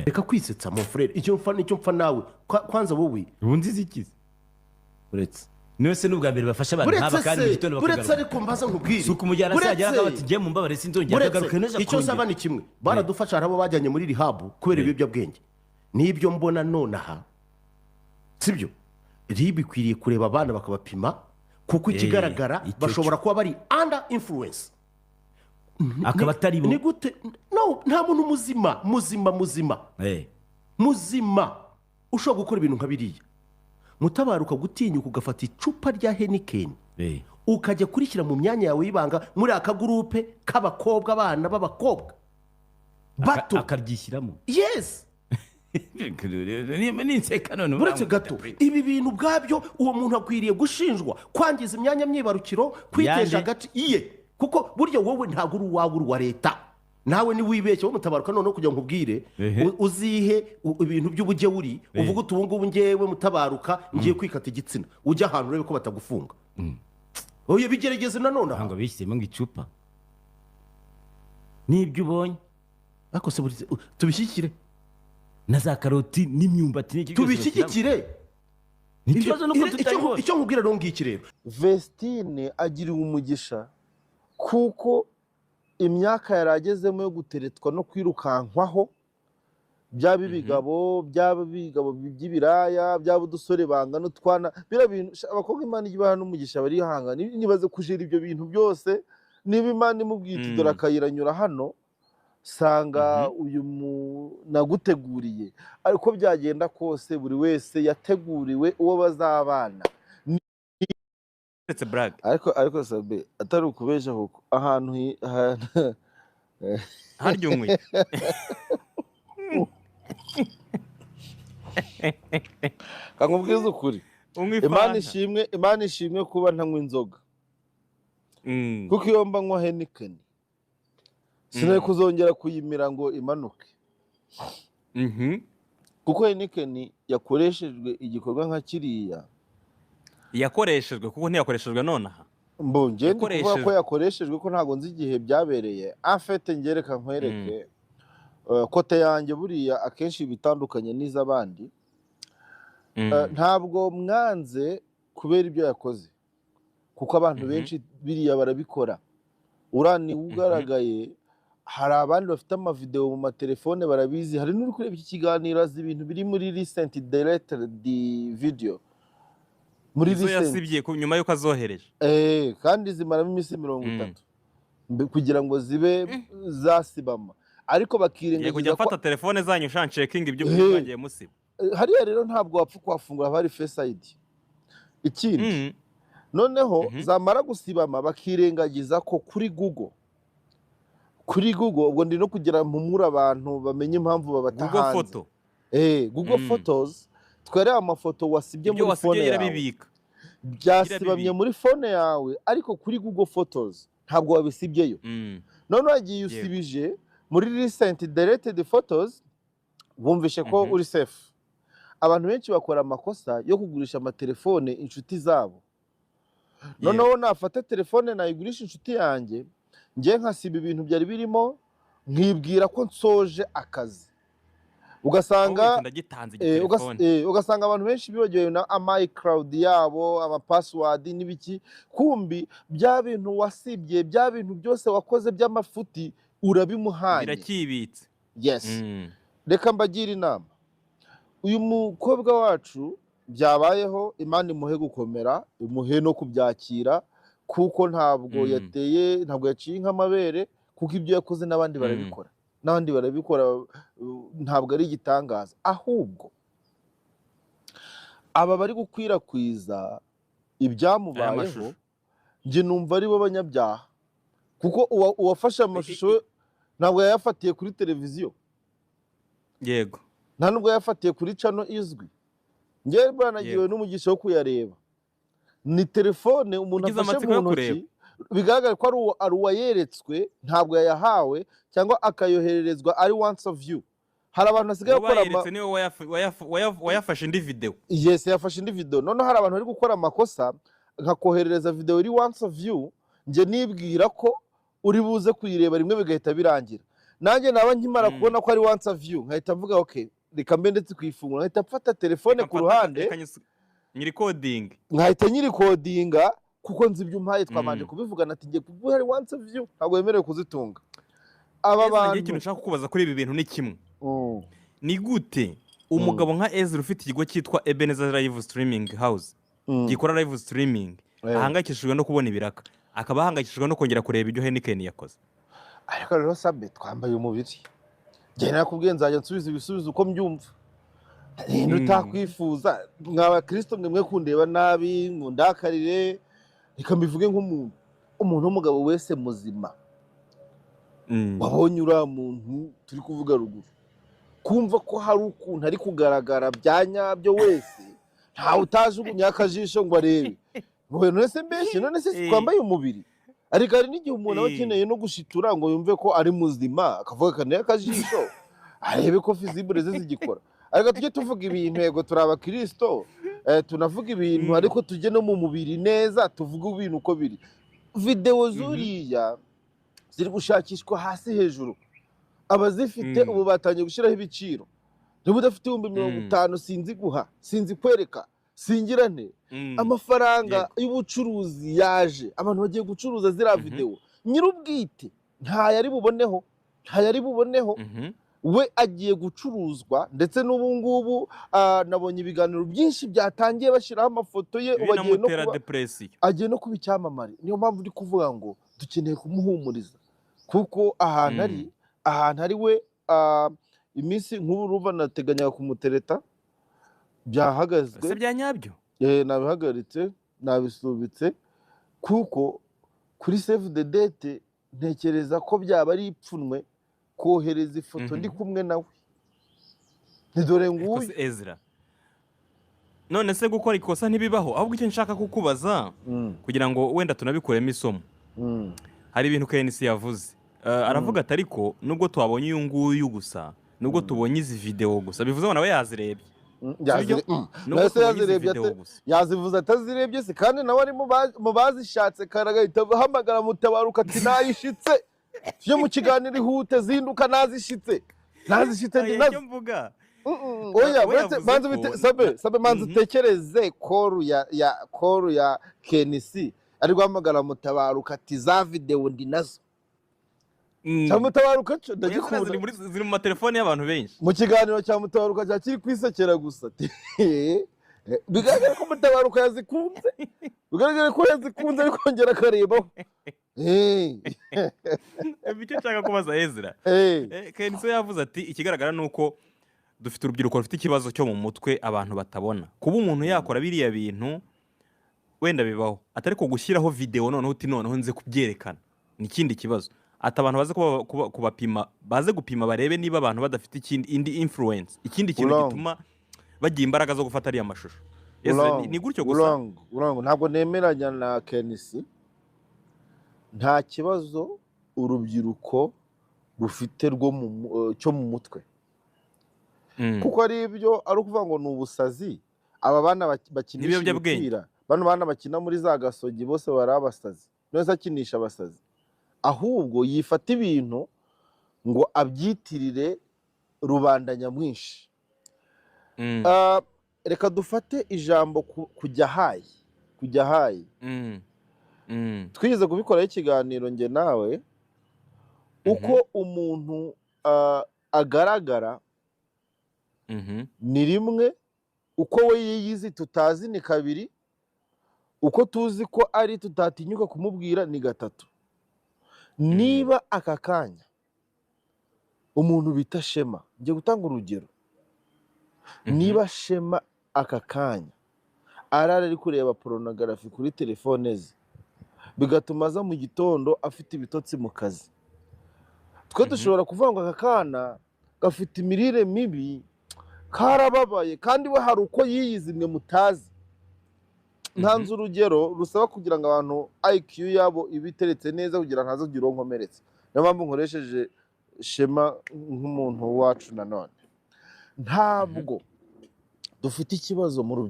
reka kwisetsa mon frère icyo mpfa nawe kwanza wowe ubundi zikize uretse niwe se n'ubwa mbere bafasha abantu nk'aba kandi mu gitondo uretse bakagaruka ariko mbaza nkubwire suko umujyana se yagera akaba ati ngiye mu mbabare sinzongera akagaruka neza icyo saba ni kimwe baradufasha harabo bajyanye muri rehab kubera ibiyobyabwenge nibyo mbona nonaha sibyo ribi kwiriye kureba abana bakabapima kuko ikigaragara bashobora kuba bari under influence akaba atari bo ni gute no nta muntu muzima ushobora gukora ibintu nka biriya mutabaruka gutinyuka ugafata icupa rya Heineken ukajya kurishyira mu myanya yawe y'ibanga muri aka gurupe k'abakobwa abana b'abakobwa bato akaryishyiramo yes ni inseka none uretse gato ibi bintu bwabyo uwo muntu akwiriye gushinjwa kwangiza imyanya myibarukiro kwitesha agati iye kuko burya wowe ntabwo uri uwawe uri wa leta nawe ni wibeshye wo mutabaruka noneho kugira ngo ubwire uzihe ibintu by'ubujyewuri uvuga uti ubu ngubu ngewe mutabaruka ngiye kwikata igitsina ujya ahantu urebe ko batagufunga oye bigerageze nanone ntabwo bishyizemo ngo icupa n'ibyo ubonye ariko se tubishyikire na za karoti n'imyumbati tubishyigikire icyo nkubwira rero ngiki rero Vestine agiriwe umugisha kuko imyaka yari agezemo yo guteretwa no kwirukankwaho byaba ibigabo by'ibiraya byaba udusore bangana utwana biriya bintu abakobwa Imana igibaha n'umugisha barihanga nibaze kujira ibyo bintu byose niba Imana imubwita dore akayiranyura hano sanga uyu naguteguriye ariko byagenda kose buri wese yateguriwe uwo bazabana ariko sabe atari ukubesha kuko ahantu harya unywe kankubwiza ukuri Imana ishimwe kuba ntanywa inzoga kuko iyo mba nywa Heineken sinari kuzongera kuyimira ngo imanuke kuko Heineken yakoreshejwe igikorwa nka kiriya yakoreshejwe kuko ntiyakoreshejwe nonaha mbonye kuvuga ko yakoreshejwe ko ntabwo nzi igihe byabereye afete ngereka nkwereke kote yanjye buriya akenshi bitandukanye n'iz'abandi ntabwo mwanze kubera ibyo yakoze kuko abantu benshi biriya barabikora urani ugaragaye hari abandi bafite amavideo mu matelefone barabizi hari n'uri kureba iki kiganiro azi ibintu biri muri recent deleted video muri izo yasibye nyuma yuko azohereje kandi zimaramo iminsi 30 kugira ngo zibe zasibama ariko bakirengagiza kujya mfata telefone zanyu shan checking ibyo mwagiye musiba hariya rero ntabwo wapfa kwafungura bari Face ID ikindi noneho zamara gusibama bakirengagiza ko kuri Google ubwo ndi no kugira mpumura abantu bamenye impamvu babatahanze Google Photos twere amafoto wasibye muri phone yawe byasibamye muri phone yawe ariko kuri Google Photos ntabwo wabisibyeyo none wagiye usibije muri recent deleted photos bumvishe ko uri safe abantu benshi bakora amakosa yo kugurisha amatelefone inshuti zabo noneho nafata telefone nayigurisha inshuti yanjye ngiye nkasiba ibintu byari birimo nkibwira ko nsoje akazi ugasanga abantu benshi bibagiwe na iCloud yabo ama password n'ibiki kumbi bya bintu wasibye bya bintu byose wakoze by'amafuti urabimuhanye birakibitse yes reka mbagira inama uyu mukobwa wacu byabayeho Imana imuhe gukomera imuhe no kubyakira kuko ntabwo yaciye nk'amabere kuko ibyo yakoze n'abandi barabikora ntabwo ari igitangaza ahubwo aba bari gukwirakwiza ibyamubayeho njye numva ari bo banyabyaha kuko uwafashe amashusho ntabwo yayafatiye kuri televiziyo yego nta nubwo yafatiye kuri channel izwi njye banagiwe n'umugisha wo kuyareba ni telefone umuntu afashe mu ntoki bigaragara ko ari uwayeretswe ntabwo yayahawe cyangwa akayohererezwa ari once of you hari abantu basigaye bakora wayafashe indi video yes yafashe indi video none hari abantu bari gukora amakosa nkakoherereza video iri once of you nje nibwira ko uri buze kuyireba rimwe bigahita birangira nanjye naba nkimara kubona ko ari once a view nkahita mvuga okay reka mbe ndetse kwifungura nkahita mfata telefone ku ruhande nkahita nyirikodinga kuko nzi ibyo umpaye twabanje kubivugana ati ngiye kuguha ari once a view ntabwo wemerewe kuzitunga aba bantu ikintu nshaka kukubaza kuri ibi bintu ni kimwe ni gute umugabo nka Ezra ufite ikigo cyitwa Ebenezer Live Streaming House gikora live streaming ahangayikishijwe no kubona ibiraka akaba ahangayikishijwe no kongera kureba ibyo Heineken yakoze ariko rero sabe twambaye umubiri njye nakubwiye nzajya nsubiza ibisubizo uko mbyumva rero utakwifuza mw'abakristo mwe kundeba nabi ngundakarire reka mbivuge nk'umuntu w'umugabo wese muzima wabonye uriya muntu turi kuvuga ruguru kumva ko hari ukuntu ari kugaragara bya nyabyo wese ntawe utajugunya akajisho ngo arebe none se mbese none se twambaye umubiri ariko hari n'igihe umuntu aba akeneye no gushitura ngo yumve ko ari muzima akavuga kaneye akajisho arebe ko fizibure ze zigikora ariko tujye tuvuga ibintu yego turi abakristo tunavuga ibintu ariko tujye no mu mubiri neza tuvuga ibintu uko biri videwo zuriya ziri gushakishwa hasi hejuru abazifite ubu batangiye gushyiraho ibiciro niba udafite 50,000 sinzi guha sinzi kwereka singirane amafaranga y'ubucuruzi yaje abantu bagiye gucuruza ziriya videwo nyir'ubwite ntayari buboneho we agiye gucuruzwa ndetse n'ubu ngubu nabonye ibiganiro byinshi byatangiye bashyiraho amafoto ye agiye no kuba icyamamare niyo mpamvu uri kuvuga ngo dukeneye kumuhumuriza kuko ahantu ari we iminsi nk'ubu ruva nateganyaga kumutereta byahagazwe bya nyabyo nabihagaritse nabisubitse kuko kuri save the date ntekereza ko byaba ari ipfunwe kohereza ifoto ndi kumwe nawe ntidore nguyu Ezra none se gukora ikosa ntibibaho ahubwo icyo nshaka kukubaza kugira ngo wenda tunabikuremo isomo hari ibintu KNC yavuze aravuga ati ariko nubwo twabonye uyu nguyu gusa nubwo tubonye izi video gusa bivuze ngo nawe yazirebye yazivuze atazirebye se kandi nawe ari mu bazishatse karagahita hamagara Mutabaruka ati nayishitse yo mu kiganiro ihute zinduka nazishitse ndi nazo mvuga oya sabe manzi utekereze koru ya KNC ari guhamagara Mutabaruka ati za video ndi nazo cya Mutabaruka cyo ndagikunda ziri mu matelefone y'abantu benshi mu kiganiro cya Mutabaruka cyakiri kwisekera gusa bigaragara ko Mutabaruka yazikunze ariko kongera akarebaho icyo nshaka kubaza Ezra KNC yavuze ati ikigaragara ni uko dufite urubyiruko rufite ikibazo cyo mu mutwe abantu batabona kuba umuntu yakora biriya bintu wenda bibaho atari ko gushyiraho video noneho uti noneho nze kubyerekana ni ikindi kibazo ati abantu baze kubapima baze gupima barebe niba abantu badafite indi influence ikindi kintu gituma bagira imbaraga zo gufata ariya mashusho ni gutyo gusa ntabwo nemeranya na KNC nta kibazo urubyiruko rufite cyo mu mutwe kuko ari ibyo ari ukuvuga ngo ni ubusazi aba bana bakinisha imipira bano bana bakina muri za gasogi bose bari abasazi nose akinisha abasazi ahubwo yifata ibintu ngo abyitirire rubanda nyamwinshi reka dufate ijambo kujya hayi twize kubikoraho ikiganiro njye nawe uko umuntu agaragara ni rimwe uko we yiyizi tutazi ni kabiri uko tuzi ko ari tutatinyuka kumubwira ni gatatu niba aka kanya umuntu bita Shema ngiye gutanga urugero niba Shema aka kanya ari kureba pornography kuri telefone ze bigatuma aza mu gitondo afite ibitotsi mu kazi twe dushobora kuvuga ngo aka kana gafite imirire mibi karababaye kandi we hari uko yiyizimwe mutazi ntanze urugero rusaba kugira ngo abantu IQ yabo ibiteretse neza kugira ngo ntazagire uwo nkomeretse niyo mpamvu nkoresheje Shema nk'umuntu wacu nanone ntabwo dufite ikibazo mu rubyiruko